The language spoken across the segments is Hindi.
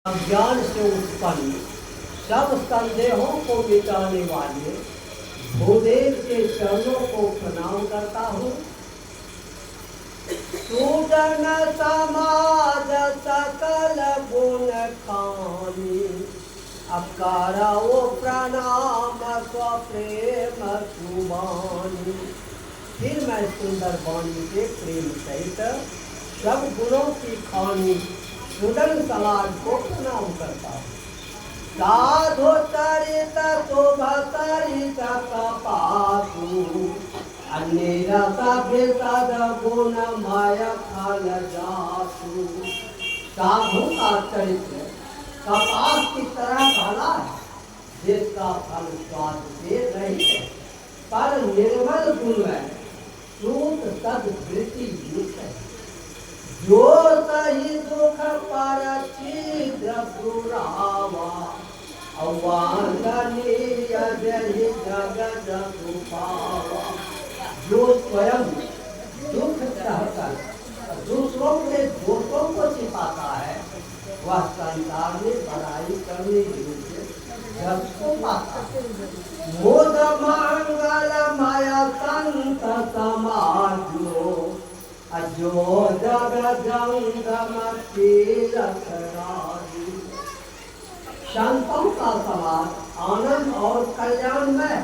अज्ञान से उत्पन्न सब संदेहों को मिटाने वाले भूदेव के चरणों को प्रणाम करता हूँ। सूजन समाज सकल गुण खानी, अकारा वो प्रणाम स्वप्रेम सुबानी। फिर मैं सुंदर वाणी के प्रेम सहित सब गुणों की खानी सुदन समाज को प्रणाम करता हूँ। साधु चरित शुभ चरित कपासु, अन्य सद गुण माय फल जासु। साधु का चरित्र कपास की तरह काला है, जिसका फल स्वाद से रहित है, पर निर्मल गुण है, सूत सद वृत्ति युक्त है। जो सही दुख पर शीघ्र दुरावा, अवांगनीय जहि जगत सुपावा। जो स्वयं दुख सहकर दूसरों के दोषों को छिपाता है, वह संसार में बड़ाई करने योग्य जग को पाता है। मोद मंगल माया संत समाजो, अजो जग जंगम तीरथ राजू। संतों का समाज आनंद और कल्याण में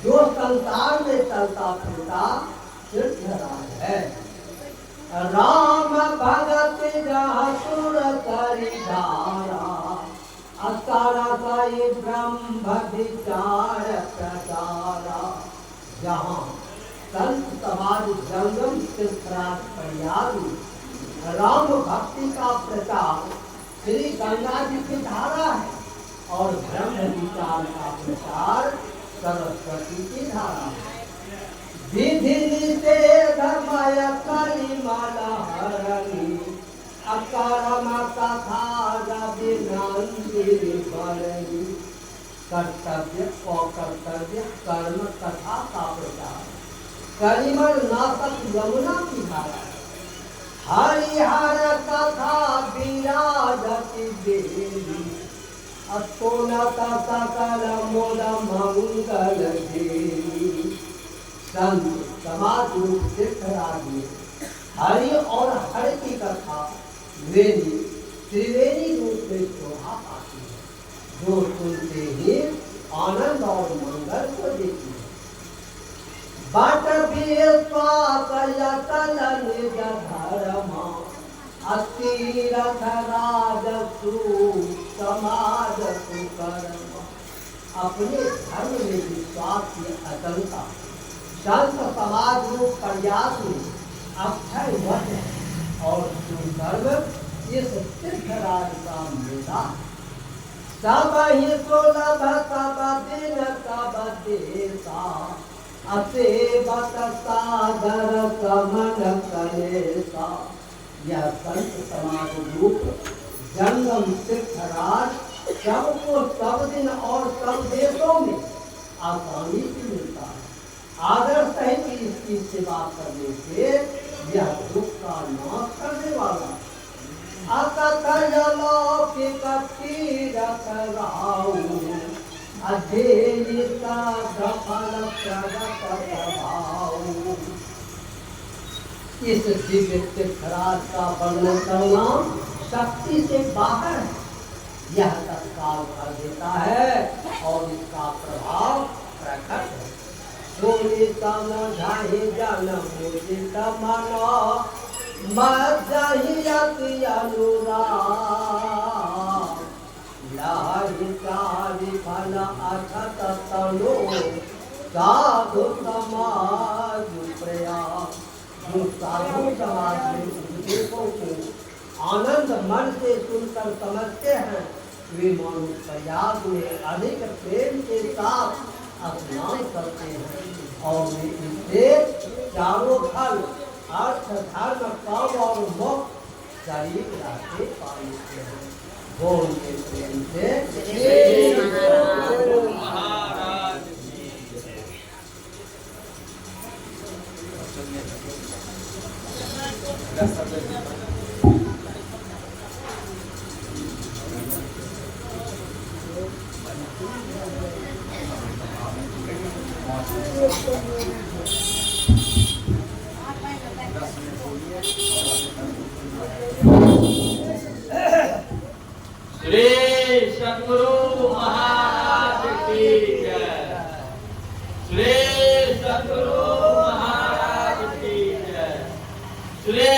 जो संसार में चलता फिरता तीर्थराज है। राम भगत सुर करी धारा, असारा साई ब्रह्म विचार प्रचारा। जहाँ संत समाज जंगम तीर्थराज प्रयागु राम भक्ति का प्रचार श्री गंगा जी की धारा है, और ब्रह्म विचार का प्रचार सरस्वती की धारा है। विधि निषेध मय कलिमाला हरणी, अकर्म कथा रविनंदिनी बरणी। कर्तव्य अकर्तव्य कर्म कथा का प्रचार कलिमल नाटक यमुना की धारा है। हरिहर कथा विराजति देवी, अस्तोनत सकल मोद मंगल देवी। संत समाज रूप तीर्थराज में हरि और हर की कथा वेणी त्रिवेणी रूप में शोभा पाती है, जो सुनते ही आनंद और मंगल को देती है। बट विश्वास यतन निज धर्मा, अतीरथ राजसु समाज सुकर्मा। अपने धर्म में विश्वास की अचलता संत समाज रूप प्रयास में अक्षय वट है, और सुकर्म इस तीर्थराज का मेला। सब ही सुलभ सब दिन सब देसा, असेवत सागर समन कलेसा। यह संत समाज रूप जंगम तीर्थराज सबको सब दिन और सब देशों में आसानी से मिलता है। आदर सहित इसकी सेवा करने से यह दुख का नाश करने वाला है। अलौकिक तीरथ राऊ, अधेयिता सफल प्रगट प्रभाऊ। इस दिव्य तीर्थराज का वर्णन करना शक्ति से बाहर है। यह तत्काल कर देता है, और इसका प्रभाव प्रकट है। सोनी समझाहि जन मुदित मनो, मज्जहि अति अनुराग। लाहि चारि फल अछत तनो, साधु समाज प्रयाग। जो साधु समाज में उपदेशों को आनंद मन से सुनकर समझते हैं, वे मानो प्रयाग में अधिक प्रेम के साथ स्नान करते हैं, और वे इससे चारों फल अर्थ धर्म काम और मोक्ष शरीर रास्ते पा लेते हैं। वो उनके प्रेम से महाराज श्री सद्गुरु महाराज की जय। श्री सद्गुरु महाराज की जय। श्री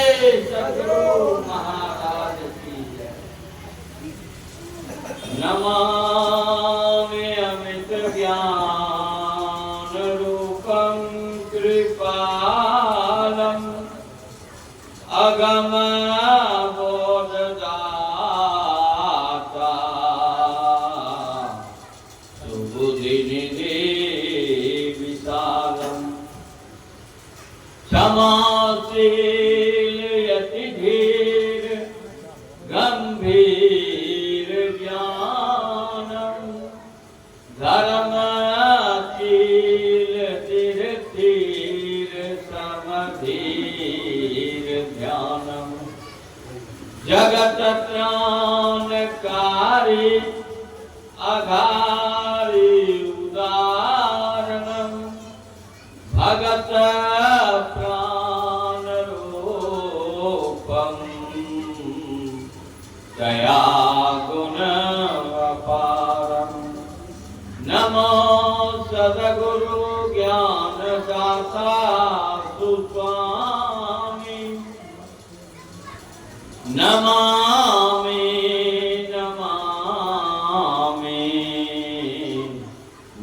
सद्गुरु महाराज की जय। नमामि अमित ज्ञान रूपं कृपालम् अगम बोधदाता सुबुद्धिनिधि विशालम् क्षमाशील यतिधीर गंभीर ज्ञानम् धर्मशील धीर समधीर ध्यानम् जगत त्राणकारी अघारी उदारणम् भगत प्राण रूपम् दया गुण अपारम् नमो सद्गुरु ज्ञान दाता सुस्वामी नमामि नमामि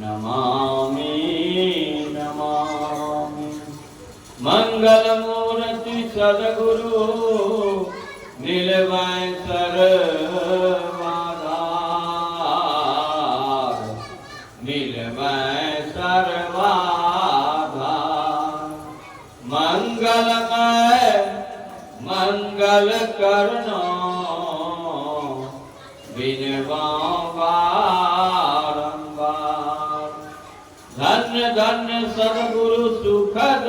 नमामि नमामि मंगल मूर्ति सद्गुरु नीलवै सर्वाधार नीलवै सर्वाधार मंगलमय मंगल करनो बिनवा बारंबार धन्य धन्य सद्गुरु सुखद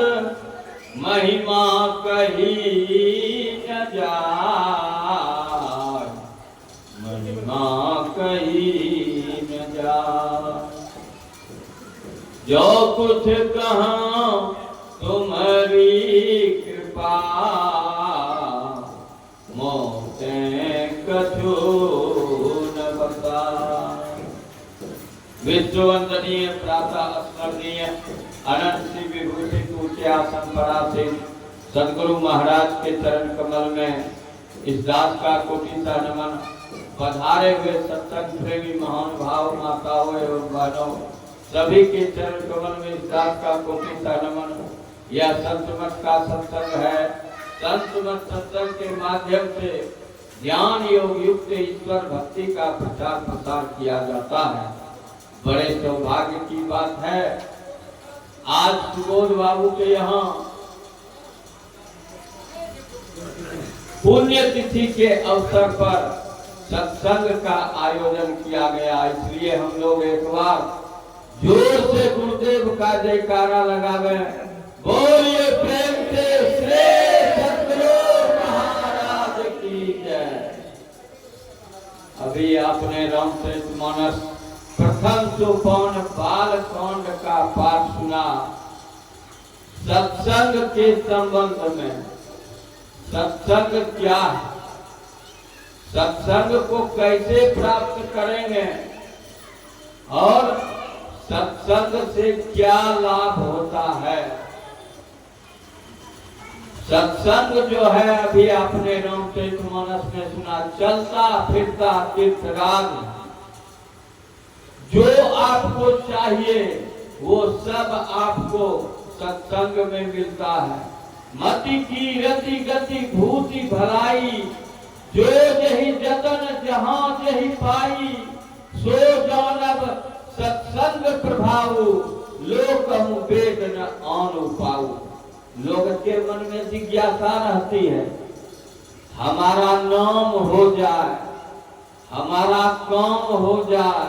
महिमा कही न जाय महिमा कही न जाय जो कुछ कहाँ तुम्हारी कृपा मोते कछु न बता। विश्ववंदनीय प्रातः स्मरणीय अनंत श्री विभूषित ऊंचे आसन पर आसीन सद्गुरु महाराज के चरण कमल में इस दास का कोटि सा नमन। पधारे हुए सत्संग प्रेमी महानुभाव माताओं एवं बहनों सभी के चरण कमल में इस दास का कोटि सा नमन। यह संत मत का सत्संग है। संत मत सत्संग के माध्यम से ज्ञान योग युक्त ईश्वर भक्ति का प्रचार प्रसार किया जाता है। बड़े सौभाग्य की बात है आज सुबोध बाबू के यहाँ पुण्यतिथि के अवसर पर सत्संग का आयोजन किया गया। इसलिए हम लोग एक बार जोर से गुरुदेव का जयकारा लगावे। बोलिए प्रेम से श्री सद्गुरु महाराज की जय। अभी आपने रामचरितमानस प्रथम सोपान बालकांड का पाठ सुना। सत्संग के संबंध में सत्संग क्या है, सत्संग को कैसे प्राप्त करेंगे और सत्संग से क्या लाभ होता है। सत्संग जो है अभी आपने रामचरितमानस में सुना, चलता फिरता तीर्थराज। जो आपको चाहिए वो सब आपको सत्संग में मिलता है। मति की रति गति भूति भलाई जो जही जतन जहां जही पाई सो जानब सत्संग प्रभाव लोक वेद न आनु पाऊ। लोग के मन में जिज्ञासा रहती है हमारा नाम हो जाए, हमारा काम हो जाए,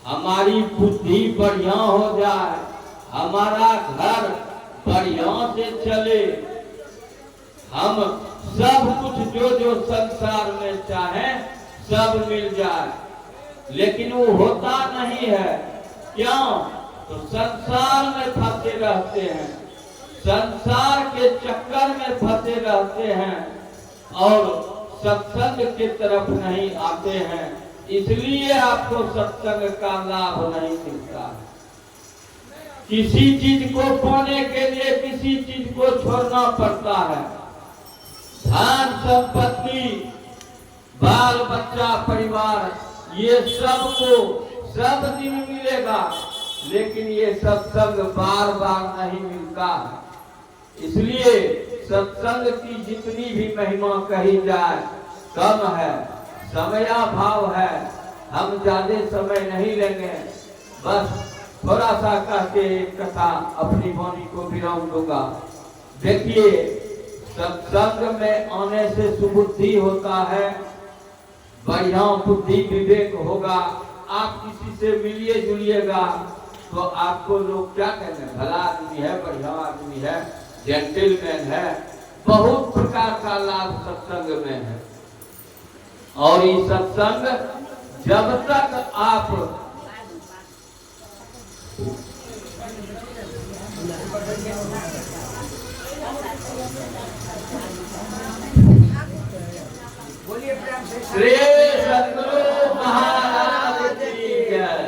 हमारी बुद्धि बढ़िया हो जाए, हमारा घर बढ़िया से चले, हम सब कुछ जो जो संसार में चाहे सब मिल जाए। लेकिन वो होता नहीं है। क्यों? तो संसार में फंसे रहते हैं, संसार के चक्कर में फंसे रहते हैं और सत्संग की तरफ नहीं आते हैं। इसलिए आपको सत्संग का लाभ नहीं मिलता है। किसी चीज को पाने के लिए किसी चीज को छोड़ना पड़ता है। धन संपत्ति, बाल बच्चा, परिवार, ये सबको सब दिन मिलेगा, लेकिन ये सत्संग बार बार नहीं मिलता है। इसलिए सत्संग की जितनी भी महिमा कही जाए कम है, समयाभाव है। हम ज्यादा समय नहीं लेंगे, बस थोड़ा सा कह के एक कथा अपनी वाणी को विराम दूंगा। देखिए, सत्संग में आने से सुबुद्धि होता है, बढ़िया बुद्धि विवेक होगा। आप किसी से मिलिए जुलिएगा तो आपको लोग क्या कहेंगे, भला आदमी है, बढ़िया आदमी है, जेंटलमैन है। बहुत प्रकार का लाभ सत्संग में है। और ये सत्संग जब तक आप श्री सद्गुरु महाराज की जय,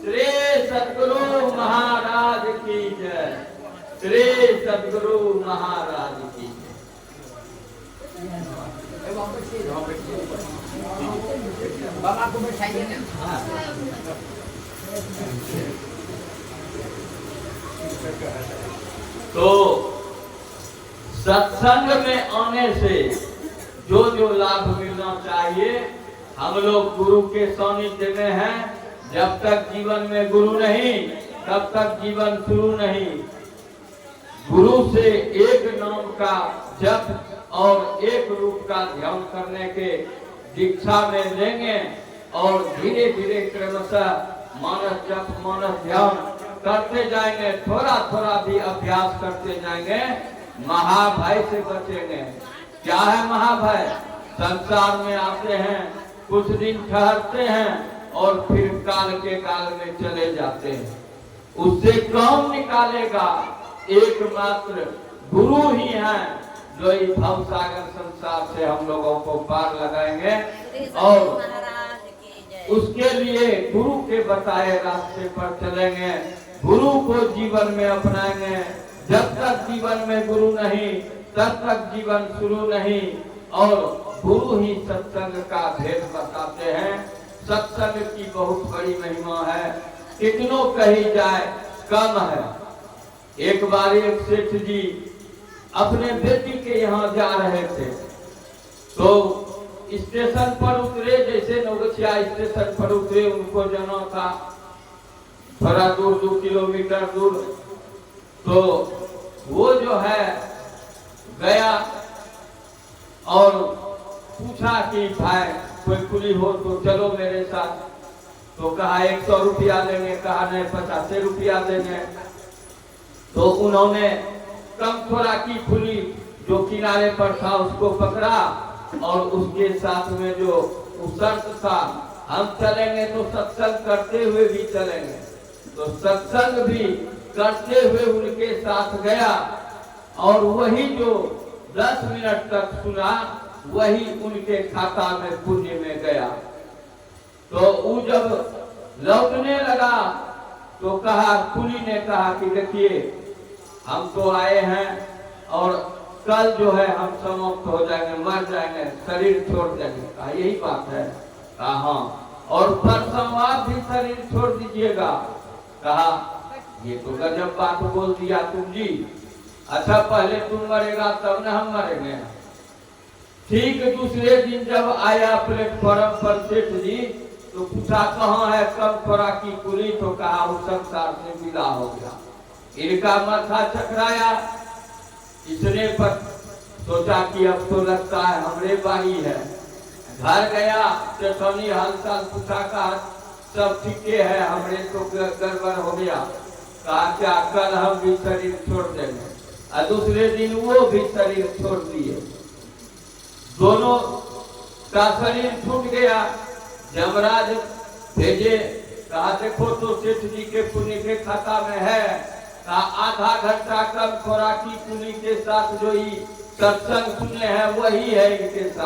श्री सद्गुरु महाराज की जय, श्री सद्गुरु महाराज की जय। बाबा को बैठाइए ना। तो सत्संग में आने से जो जो लाभ मिलना चाहिए, हम लोग गुरु के सानिध्य में हैं। जब तक जीवन में गुरु नहीं, तब तक जीवन शुरू नहीं। गुरु से एक नाम का जप और एक रूप का ध्यान करने के दीक्षा में लेंगे और धीरे धीरे क्रमशः मानस जप मानस ध्यान करते जाएंगे। थोड़ा थोड़ा भी अभ्यास करते जाएंगे, महाभय से बचेंगे। क्या है महाभय? संसार में आते हैं, कुछ दिन ठहरते हैं और फिर काल के काल में चले जाते हैं। उससे कौन निकालेगा? एकमात्र गुरु ही है जो इस भव सागर संसार से हम लोगों को पार लगाएंगे। और उसके लिए गुरु के बताए रास्ते पर चलेंगे, गुरु को जीवन में अपनाएंगे। जब तक जीवन में गुरु नहीं, तब तक जीवन शुरू नहीं। और गुरु ही सत्संग का भेद बताते हैं। सत्संग की बहुत बड़ी महिमा है, कितनों कही जाए कम है। एक बार एक सेठ जी अपने बेटी के यहाँ जा रहे थे, तो स्टेशन पर उतरे। जैसे नौगछिया स्टेशन पर उतरे, उनको जाना था थोड़ा दूर, 2 किलोमीटर दूर। तो वो जो है गया और पूछा कि भाई कोई कुली हो तो चलो मेरे साथ। तो कहा 100 रुपया देंगे, कहा नहीं 50 रुपया देंगे। तो उन्होंने कम थोड़ा की खुली जो किनारे पर था उसको पकड़ा और उसके साथ में जो शर्त था, हम चलेंगे तो सत्संग करते हुए भी चलेंगे। तो सत्संग भी करते हुए उनके साथ गया और वही जो 10 मिनट तक सुना, वही उनके खाता में पुण्य में गया। तो वो जब लौटने लगा तो कहा, कुली ने कहा कि देखिए हम तो आए हैं और कल जो है हम समाप्त हो जाएंगे, मर जाएंगे, शरीर छोड़ देंगे। कहा यही बात है? कहा हाँ। और परसों आप भी शरीर छोड़ दीजिएगा। कहा ये तो गजब बात बोल दिया तुम जी। अच्छा पहले तुम मरेगा तब न हम मरेंगे। ठीक दूसरे दिन जब आया प्लेटफॉर्म पर सेठ जी, तो पूछा कहाँ है कम थोड़ा की कुली? तो कहा वो संसार से विदा हो गया। इनका माथा चकराया। इसने पर सोचा कि अब तो लगता है हमरे बारी है। घर गया, चटनी हालचाल पूछा, कहा सब ठीक है, हमरे तो गड़बड़ हो गया। कहा क्या कल हम भी शरीर छोड़ देंगे? और दूसरे दिन वो भी शरीर छोड़ दिए। दोनों का शरीर छूट गया। यमराज भेजे, कहा देखो तो सेठ जी के पुण्य के खाता में है। कहा आधा घंटा कम खोराकी पुण्य के साथ जो ही सत्संग सुने हैं वही है इनके साथ।